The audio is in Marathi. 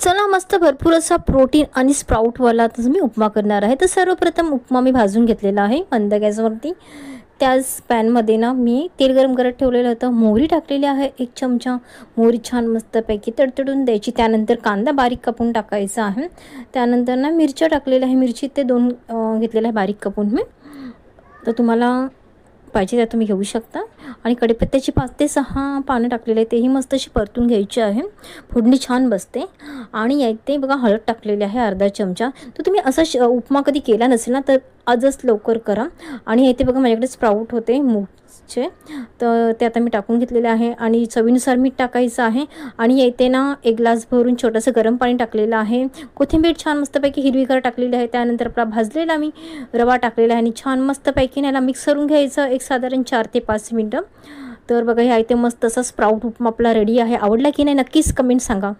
चला मस्त भरपूर असा प्रोटीन आणि स्प्राऊटवाला आता मी उपमा करणार आहे. तर सर्वप्रथम उपमा मी भाजून घेतलेला आहे मंद गॅसवरती. त्याच पॅनमध्ये ना मी तेल गरम करत ठेवलेलं होतं. मोहरी टाकलेली आहे 1 चमचा. मोहरी छान मस्तपैकी तडतडून द्यायची. त्यानंतर कांदा बारीक कापून टाकायचा आहे. त्यानंतर ना मिरच्या टाकलेल्या आहे. मिरची ते 2 घेतलेल्या आहे बारीक कापून मी. तर तुम्हाला पाहिजे तर तुम्ही घेऊ शकता. आणि कढीपत्त्याची 5 ते 6 पानं टाकलेले आहे. तेही मस्त अशी परतून घ्यायची आहे. फोडणी छान बसते. आणि इथे बघा हळद टाकलेली आहे अर्धा चमचा. तर तुम्ही असा उपमा कधी केला नसेल ना, तर आजच लवकर करा. आणि इथे बघा माझ्याकडे स्प्राऊट होते मूगचे, तर ते आता मी टाकून घेतलेले आहे. आणि चवीनुसार मीठ टाकायचं आहे. आणि इथे ना 1 ग्लास भरून छोटंसं गरम पाणी टाकलेलं आहे. कोथिंबीर छान मस्तपैकी हिरवीगार टाकलेली आहे. त्यानंतर आपला भाजलेला मी रवा टाकलेला आहे आणि छान मस्तपैकी याला मिक्स करून घ्यायचं एक साधारण 4 ते 5 मिनटं. तर बघा ह्या इथे मस्त असा स्प्राऊट उपमा आपला रेडी आहे. आवडला की नाही नक्कीच कमेंट सांगा.